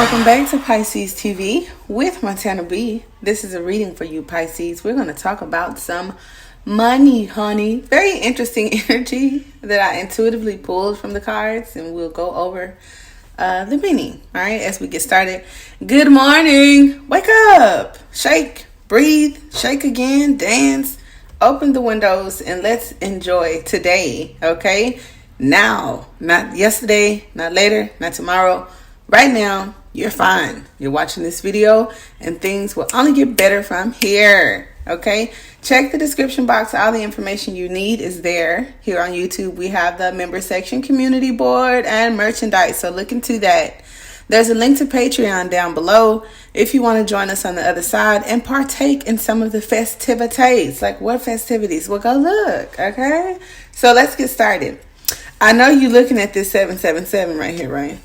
Welcome back to Pisces TV with Montana B. This is a reading for you, Pisces. We're going to talk about some money, honey. Very interesting energy that I intuitively pulled from the cards, and we'll go over the meaning, all right, as we get started. Good morning. Wake up. Shake, breathe, shake again, dance, open the windows, and let's enjoy today, okay? Now, not yesterday, not later, not tomorrow. Right now, you're fine. You're watching this video and things will only get better from here. Okay? Check the description box. All the information you need is there. Here on YouTube, we have the member section, community board, and merchandise. So look into that. There's a link to Patreon down below if you want to join us on the other side and partake in some of the festivities. Like what festivities? Well, go look. Okay? So let's get started. I know you're looking at this 777 right here, right?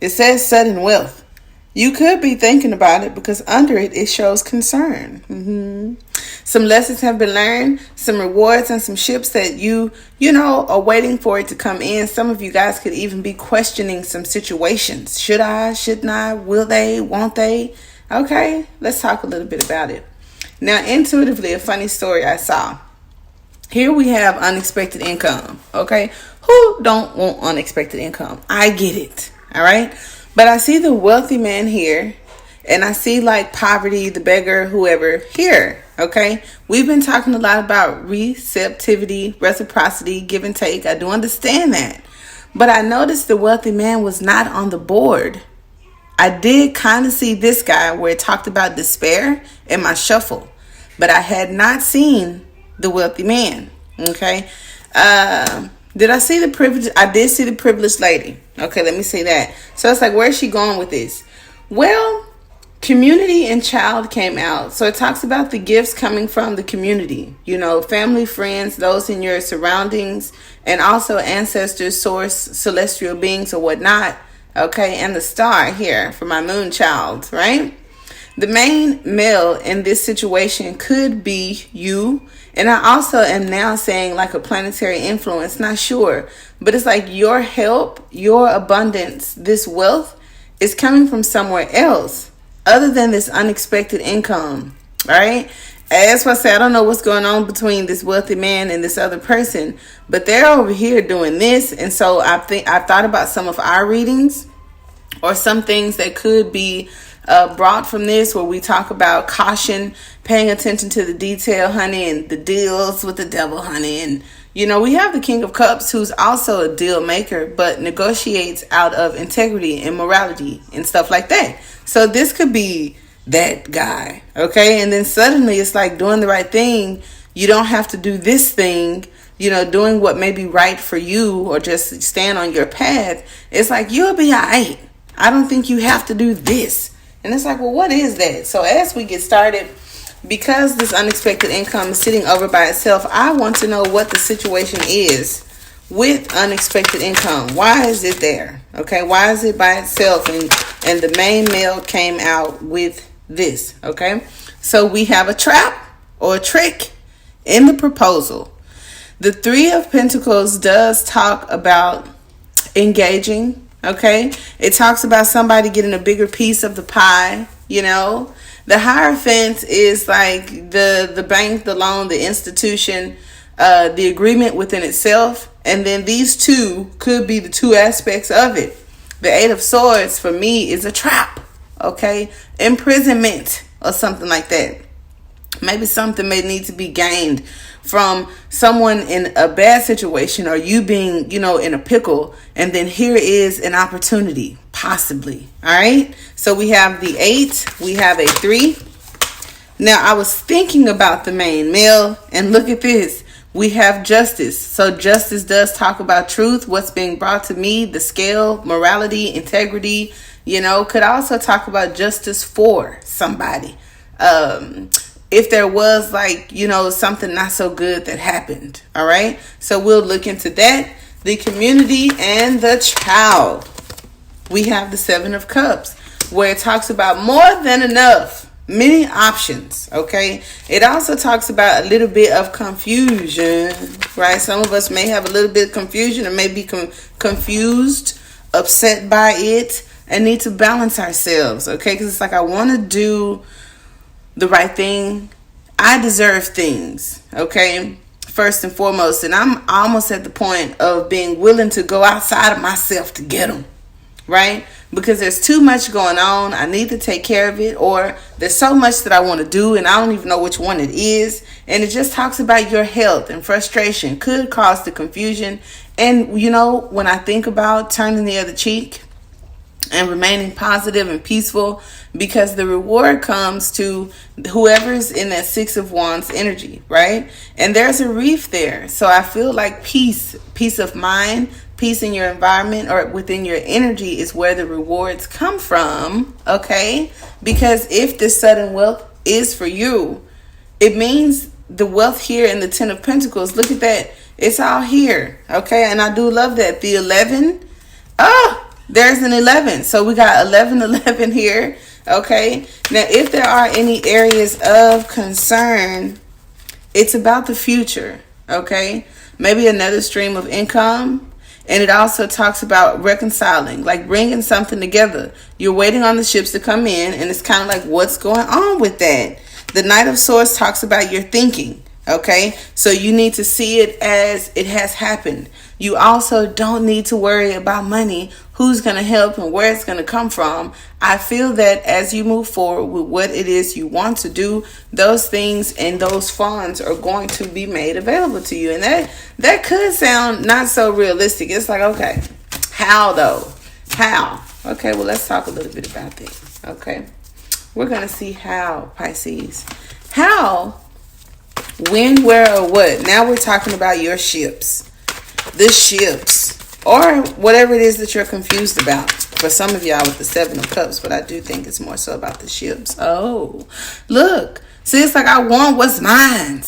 It says sudden wealth. You could be thinking about it because under it, it shows concern. Some lessons have been learned, some rewards and some ships that you are waiting for it to come in. Some of you guys could even be questioning some situations. Should I? Shouldn't I? Will they? Won't they? Okay, let's talk a little bit about it. Now, intuitively, a funny story I saw. Here we have unexpected income. Okay, who don't want unexpected income? I get it. All right. But I see the wealthy man here and I see like poverty, the beggar, whoever here. OK, we've been talking a lot about receptivity, reciprocity, give and take. I do understand that. But I noticed the wealthy man was not on the board. I did kind of see this guy where it talked about despair in my shuffle, but I had not seen the wealthy man. OK. Did I see the privilege? I did see the privileged lady. Okay, let me say that. So it's like, where's she going with this? Well, community and child came out. So it talks about the gifts coming from the community. Family, friends, those in your surroundings, and also ancestors, source, celestial beings or whatnot. Okay, and the star here for my moon child, right? The main male in this situation could be you. And I also am now saying like a planetary influence, not sure. But it's like your help, your abundance, this wealth is coming from somewhere else other than this unexpected income, right? That's why I say I don't know what's going on between this wealthy man and this other person. But they're over here doing this. And so I've thought about some of our readings or some things that could be brought from this, where we talk about caution, paying attention to the detail, honey, and the deals with the devil, honey. And we have the King of Cups, who's also a deal maker, but negotiates out of integrity and morality and stuff like that. So this could be that guy, okay? And then suddenly it's like doing the right thing. You don't have to do this thing, doing what may be right for you or just stand on your path. It's like, you'll be all right. I don't think you have to do this. And it's like, well, what is that? So as we get started, because this unexpected income is sitting over by itself, I want to know what the situation is with unexpected income. Why is it there? Okay, why is it by itself? And the main male came out with this. Okay, so we have a trap or a trick in the proposal. The Three of Pentacles does talk about engaging. Okay, it talks about somebody getting a bigger piece of the pie. The Hierophant is like the bank, the loan, the institution, the agreement within itself. And then these two could be the two aspects of it. The Eight of Swords for me is a trap. Okay, imprisonment or something like that. Maybe something may need to be gained from someone in a bad situation, or you being, in a pickle. And then here is an opportunity, possibly. All right. So we have the 8. We have a 3. Now, I was thinking about the main male, and look at this. We have justice. So justice does talk about truth, what's being brought to me, the scale, morality, integrity, could also talk about justice for somebody. If there was something not so good that happened. All right. So we'll look into that. The community and the child. We have the 7 of Cups, where it talks about more than enough. Many options. Okay. It also talks about a little bit of confusion. Right. Some of us may have a little bit of confusion or may be confused, upset by it. and need to balance ourselves, okay? Because it's like I want to do the right thing. I deserve things, okay? First and foremost, and I'm almost at the point of being willing to go outside of myself to get them, right? Because there's too much going on. I need to take care of it, or there's so much that I want to do and I don't even know which one it is. And it just talks about your health, and frustration could cause the confusion. And you know, when I think about turning the other cheek and remaining positive and peaceful, because the reward comes to whoever's in that Six of Wands energy, right? And there's a reef there. So I feel like peace of mind, peace in your environment or within your energy is where the rewards come from, okay? Because if this sudden wealth is for you, it means the wealth here in the Ten of Pentacles, look at that. It's all here, okay? And I do love that. The 11, there's an 11. So we got 11 here, okay? Now, if there are any areas of concern, it's about the future, okay? Maybe another stream of income. And it also talks about reconciling, like bringing something together. You're waiting on the ships to come in, and it's kind of like, what's going on with that? The Knight of Swords talks about your thinking, okay? So you need to see it as it has happened. You also don't need to worry about money, who's going to help and where it's going to come from. I feel that as you move forward with what it is you want to do, those things and those funds are going to be made available to you. And that could sound not so realistic. It's like, okay, how though? How? Okay, well, let's talk a little bit about that. Okay, we're going to see how, Pisces. How, when, where, or what. Now we're talking about your ships. The ships, or whatever it is that you're confused about. For some of y'all with the Seven of Cups, but I do think it's more so about the ships. Oh, look. See, it's like I want what's mine.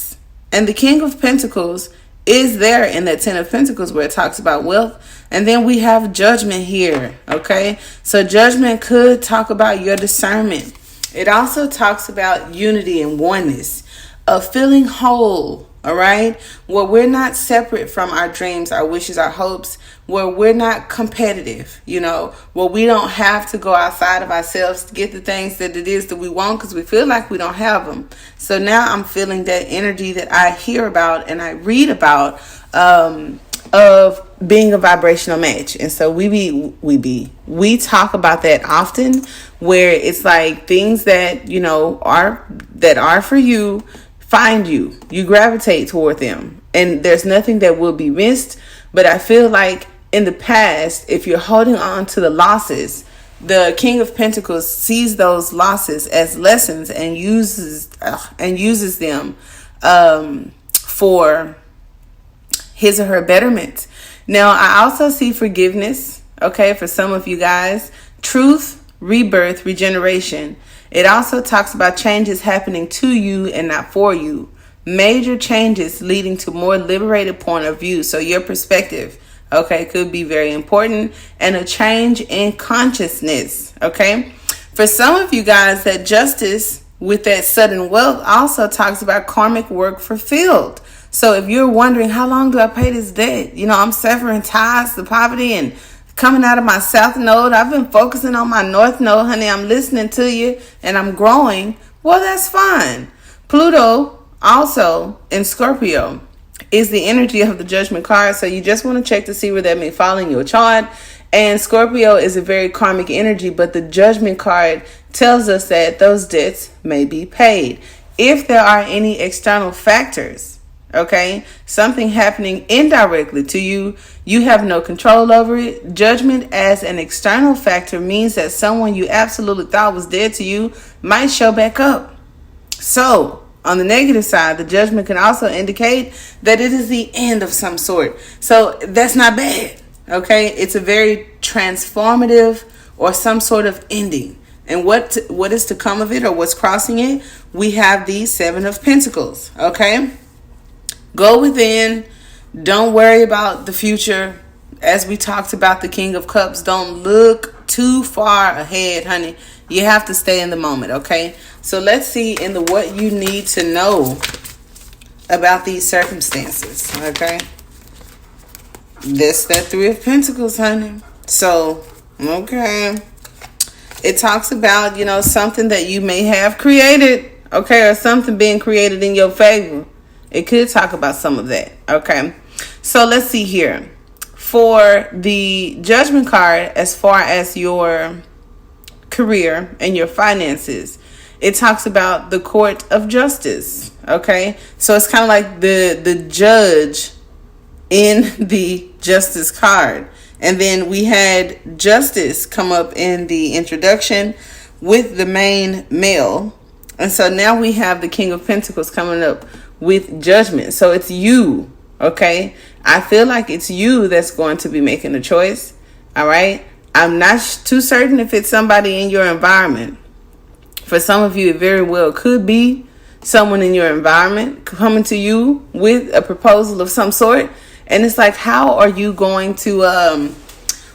And the King of Pentacles is there in that Ten of Pentacles where it talks about wealth. And then we have Judgment here, okay? So Judgment could talk about your discernment. It also talks about unity and oneness, of feeling whole. All right, where we're not separate from our dreams, our wishes, our hopes, where we're not competitive, you know, where we don't have to go outside of ourselves to get the things that it is that we want because we feel like we don't have them. So now I'm feeling that energy that I hear about and I read about of being a vibrational match. And so we talk about that often, where it's like things that, you know, are for you. Find you gravitate toward them, and there's nothing that will be missed. But I feel like in the past, if you're holding on to the losses, the King of Pentacles sees those losses as lessons and uses them for his or her betterment. Now, I also see forgiveness, okay, for some of you guys, truth, rebirth, regeneration. It also talks about changes happening to you and not for you. Major changes leading to more liberated point of view. So your perspective, okay, could be very important. And a change in consciousness, okay? For some of you guys, that justice with that sudden wealth also talks about karmic work fulfilled. So if you're wondering, how long do I pay this debt? You know, I'm severing ties to poverty and coming out of my south node. I've been focusing on my north node, honey. I'm listening to you and I'm growing. Well, that's fine. Pluto also in Scorpio is the energy of the Judgment card. So you just want to check to see where that may fall in your chart. And Scorpio is a very karmic energy, but the Judgment card tells us that those debts may be paid. If there are any external factors, okay, something happening indirectly to you, you have no control over it. Judgment as an external factor means that someone you absolutely thought was dead to you might show back up. So on the negative side, the Judgment can also indicate that it is the end of some sort. So that's not bad, okay? It's a very transformative or some sort of ending. And what is to come of it, or what's crossing it? We have the Seven of Pentacles, okay? Go within. Don't worry about the future. As we talked about the King of Cups, don't look too far ahead, honey. You have to stay in the moment, okay? So let's see in the what you need to know about these circumstances, okay? That's that Three of Pentacles, honey. So, okay. It talks about, something that you may have created, okay, or something being created in your favor. It could talk about some of that, okay? So let's see here. For the Judgment card, as far as your career and your finances, it talks about the court of justice, okay? So it's kind of like the judge in the justice card. And then we had justice come up in the introduction with the main male. And so now we have the King of Pentacles coming up with judgment. So it's you, okay? I feel like it's you that's going to be making a choice, all right? I'm not too certain if it's somebody in your environment. For some of you, it very well could be someone in your environment coming to you with a proposal of some sort. And it's like, how are you going to,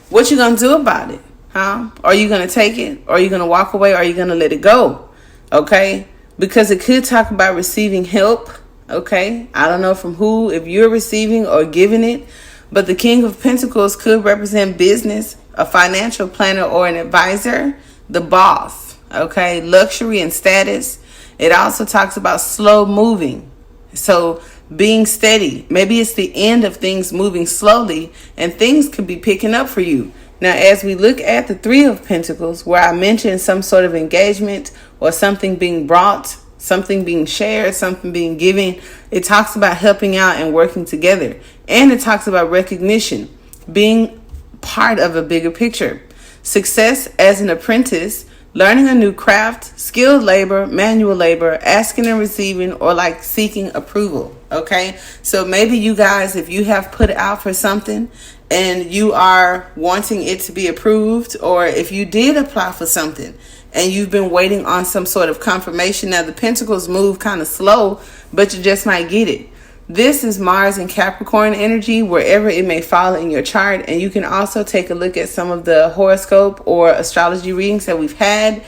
what you going to do about it? Huh? Are you going to take it? Or are you going to walk away? Or are you going to let it go? Okay? Because it could talk about receiving help. Okay? I don't know from who, if you're receiving or giving it. But the King of Pentacles could represent business, a financial planner or an advisor, the boss. Okay? Luxury and status. It also talks about slow moving. So being steady. Maybe it's the end of things moving slowly and things could be picking up for you. Now, as we look at the Three of Pentacles, where I mentioned some sort of engagement or something being brought, something being shared, something being given, it talks about helping out and working together. And it talks about recognition, being part of a bigger picture. Success as an apprentice, learning a new craft, skilled labor, manual labor, asking and receiving, or like seeking approval. Okay, so maybe you guys, if you have put out for something and you are wanting it to be approved, or if you did apply for something and you've been waiting on some sort of confirmation. Now the Pentacles move kind of slow, but you just might get it. This is Mars and Capricorn energy, wherever it may fall in your chart. And you can also take a look at some of the horoscope or astrology readings that we've had.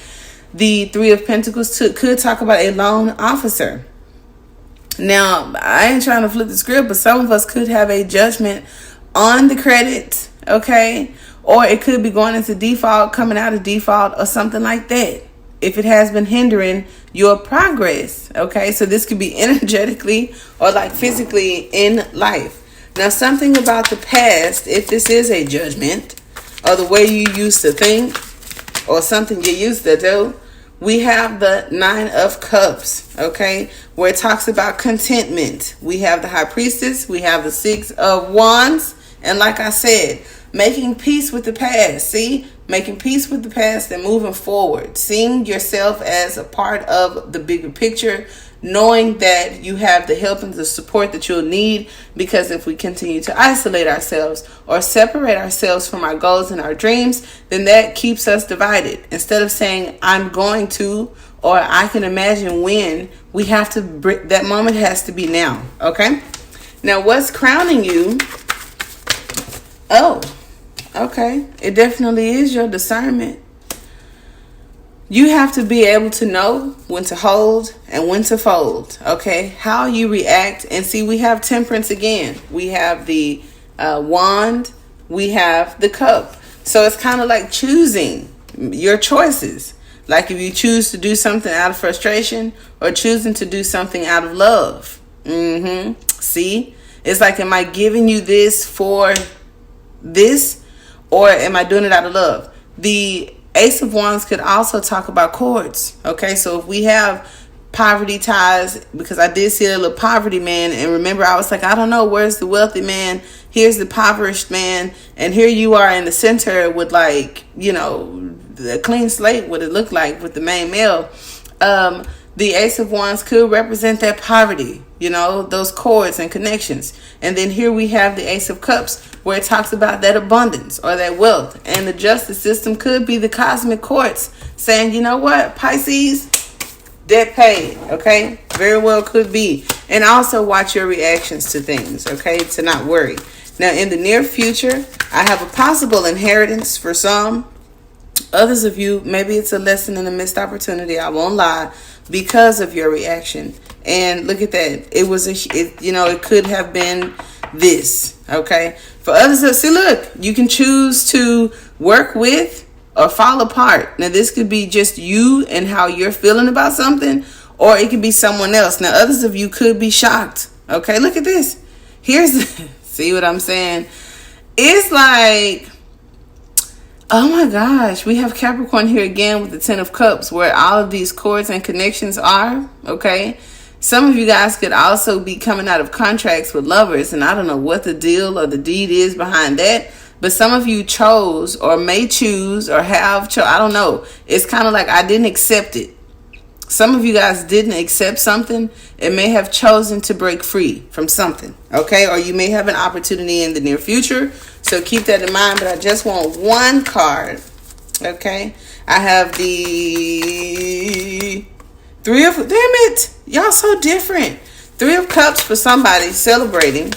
The Three of Pentacles could talk about a loan officer. Now, I ain't trying to flip the script, but some of us could have a judgment on the credit, okay? Or it could be going into default, coming out of default, or something like that, if it has been hindering your progress, okay? So this could be energetically or like physically in life. Now, something about the past, if this is a judgment, or the way you used to think, or something you used to do, we have the Nine of Cups, okay, where it talks about contentment. We have the High Priestess, we have the Six of Wands, and like I said, making peace with the past. See, making peace with the past and moving forward, seeing yourself as a part of the bigger picture, knowing that you have the help and the support that you'll need, because if we continue to isolate ourselves or separate ourselves from our goals and our dreams, then that keeps us divided. Instead of saying, I'm going to, or I can imagine when, we have to, that moment has to be now, okay? Now, what's crowning you? Oh, okay. It definitely is your discernment. You have to be able to know when to hold and when to fold, okay? How you react. And see, we have Temperance again. We have the wand. We have the cup. So it's kind of like choosing your choices. Like if you choose to do something out of frustration or choosing to do something out of love. See? It's like, am I giving you this for this, or am I doing it out of love? The Ace of Wands could also talk about cords. Okay, so if we have poverty ties, because I did see a little poverty man, and remember I was like, I don't know, where's the wealthy man? Here's the impoverished man, and here you are in the center with, like, you know, the clean slate, what it looked like with the main male. The Ace of Wands could represent that poverty, you know, those cords and connections. And then here we have the Ace of Cups, where it talks about that abundance or that wealth. And the justice system could be the cosmic courts saying, you know what, Pisces, debt paid, okay? Very well could be. And also watch your reactions to things, okay, to not worry. Now, in the near future, I have a possible inheritance for some. Others of you, maybe it's a lesson and a missed opportunity, I won't lie, because of your reaction. And look at that. It was it could have been this, okay? For others, see, look, you can choose to work with or fall apart. Now, this could be just you and how you're feeling about something, or it could be someone else. Now, others of you could be shocked. Okay, look at this. Here's, see what I'm saying? It's like, oh my gosh, we have Capricorn here again with the Ten of Cups, where all of these cords and connections are, okay? Some of you guys could also be coming out of contracts with lovers, and I don't know what the deal or the deed is behind that, but some of you chose or may choose or have, I don't know. It's kind of like I didn't accept it. Some of you guys didn't accept something and may have chosen to break free from something, okay? Or you may have an opportunity in the near future, so keep that in mind. But I just want one card, okay? I have the Three of, damn it, y'all so different. Three of Cups for somebody celebrating,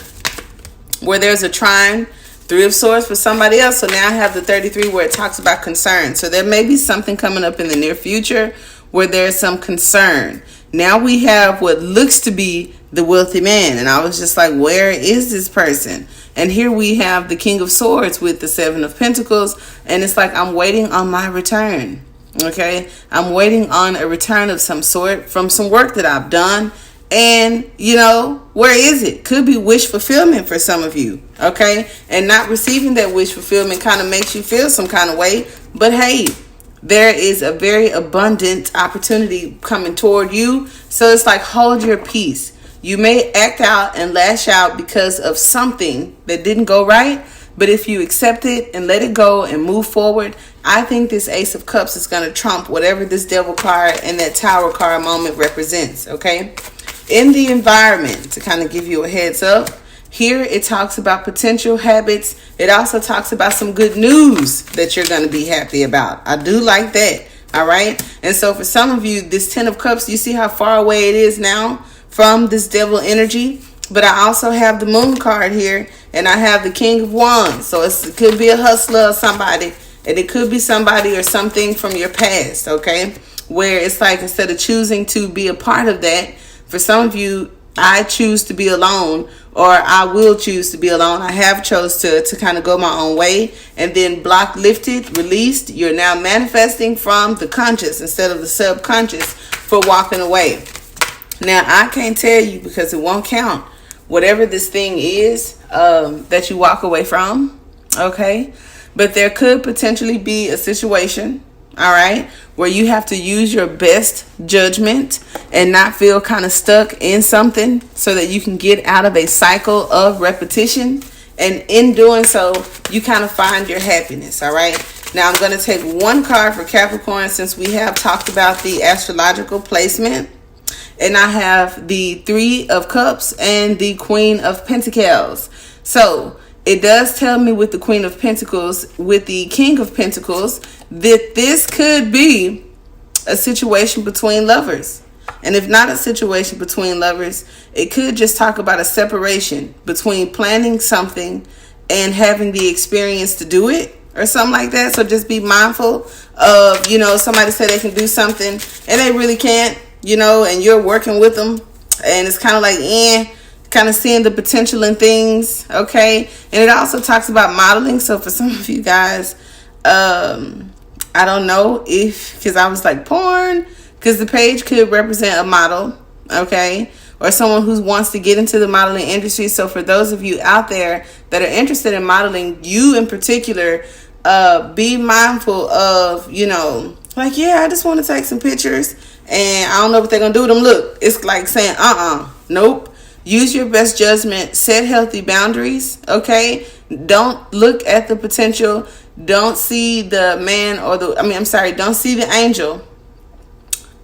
where there's a trine. Three of Swords for somebody else. So now I have the 33 where it talks about concern. So there may be something coming up in the near future where there's some concern. Now we have what looks to be the wealthy man. And I was just like, where is this person? And here we have the King of Swords with the Seven of Pentacles. And it's like, I'm waiting on my return. Okay. I'm waiting on a return of some sort from some work that I've done. And, you know, where is it? Could be wish fulfillment for some of you. Okay. And not receiving that wish fulfillment kind of makes you feel some kind of way. But hey, there is a very abundant opportunity coming toward you. So it's like, hold your peace. You may act out and lash out because of something that didn't go right. But if you accept it and let it go and move forward, I think this Ace of Cups is going to trump whatever this Devil card and that Tower card moment represents. Okay. In the environment, to kind of give you a heads up, here it talks about potential habits. It also talks about some good news that you're going to be happy about. I do like that. All right. And so for some of you, this Ten of Cups, you see how far away it is now from this Devil energy. But I also have the Moon card here, and I have the King of Wands. So it could be a hustler or somebody, and it could be somebody or something from your past. Okay. Where it's like, instead of choosing to be a part of that, for some of you, I choose to be alone, or I will choose to be alone. I have chose to kind of go my own way, and then block lifted, released. You're now manifesting from the conscious instead of the subconscious for walking away. Now, I can't tell you because it won't count. Whatever this thing is that you walk away from, okay? But there could potentially be a situation, all right, where you have to use your best judgment and not feel kind of stuck in something so that you can get out of a cycle of repetition. And in doing so, you kind of find your happiness, all right? Now, I'm going to take one card for Capricorn since we have talked about the astrological placement. And I have the Three of Cups and the Queen of Pentacles. So it does tell me with the Queen of Pentacles, with the King of Pentacles, that this could be a situation between lovers. And if not a situation between lovers, it could just talk about a separation between planning something and having the experience to do it or something like that. So just be mindful of, you know, somebody said they can do something and they really can't, you know, and you're working with them. And it's kind of like, kind of seeing the potential in things, okay? And it also talks about modeling. So for some of you guys, I don't know if, because I was like porn, because the page could represent a model, okay? Or someone who wants to get into the modeling industry. So for those of you out there that are interested in modeling, you in particular, be mindful of, you know, like, yeah, I just want to take some pictures and I don't know what they're going to do with them. Look, it's like saying, nope. Use your best judgment. Set healthy boundaries, okay? Don't look at the potential. Don't see the man or don't see the angel.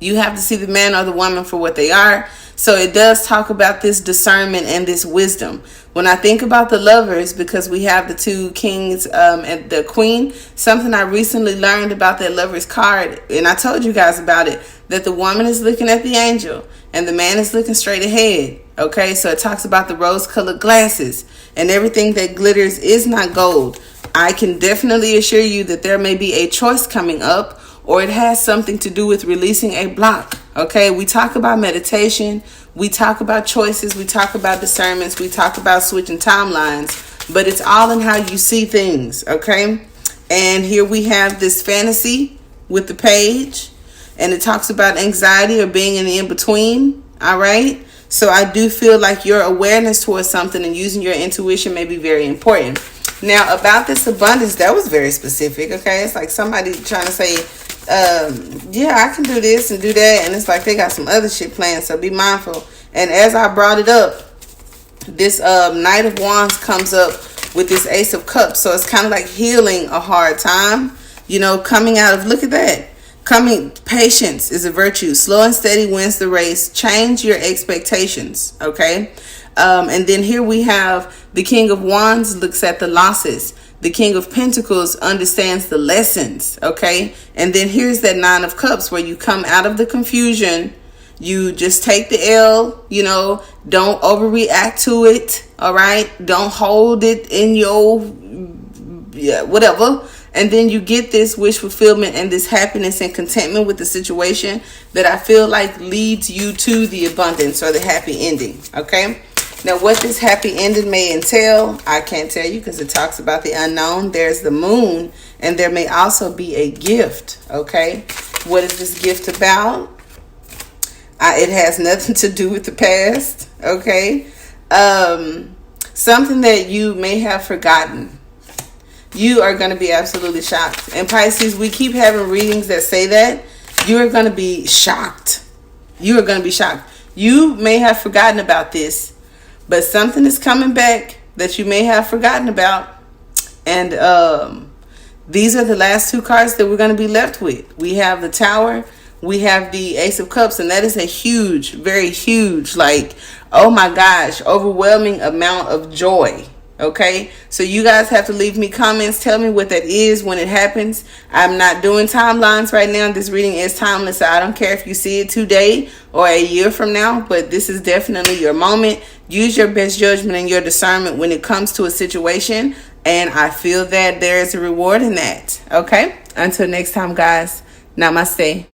You have to see the man or the woman for what they are. So it does talk about this discernment and this wisdom. When I think about the lovers, because we have the two kings and the queen, something I recently learned about that lovers card, and I told you guys about it, that the woman is looking at the angel and the man is looking straight ahead. Okay, so it talks about the rose-colored glasses and everything that glitters is not gold. I can definitely assure you that there may be a choice coming up, or it has something to do with releasing a block. Okay, we talk about meditation, we talk about choices, we talk about discernments, we talk about switching timelines, but it's all in how you see things. Okay, And here we have this fantasy with the page. And it talks about anxiety or being in the in-between. All right. So I do feel like your awareness towards something and using your intuition may be very important. Now, about this abundance, that was very specific. Okay. It's like somebody trying to say, yeah, I can do this and do that. And it's like they got some other shit planned. So be mindful. And as I brought it up, this Knight of Wands comes up with this Ace of Cups. So it's kind of like healing a hard time, you know, coming out of, look at that. Patience is a virtue. Slow and steady wins the race. Change your expectations. Okay. And then here we have the King of Wands looks at the losses. The King of Pentacles understands the lessons. Okay. And then here's that Nine of Cups where you come out of the confusion. You just take the L, you know, don't overreact to it. All right. Don't hold it in your, whatever. And then you get this wish fulfillment and this happiness and contentment with the situation that I feel like leads you to the abundance or the happy ending. Okay. Now, what this happy ending may entail, I can't tell you because it talks about the unknown. There's the moon, and there may also be a gift. Okay. What is this gift about? It has nothing to do with the past. Okay. Something that you may have forgotten. You are going to be absolutely shocked. And Pisces, we keep having readings that say that. You are going to be shocked. You are going to be shocked. You may have forgotten about this, but something is coming back that you may have forgotten about. And these are the last two cards that we're going to be left with. We have the Tower. We have the Ace of Cups. And that is a huge, very huge, like, oh my gosh, overwhelming amount of joy. Okay, so you guys have to leave me comments. Tell me what that is when it happens. I'm not doing timelines right now. This reading is timeless. So I don't care if you see it today or a year from now, but this is definitely your moment. Use your best judgment and your discernment when it comes to a situation. And I feel that there is a reward in that. Okay, until next time, guys. Namaste.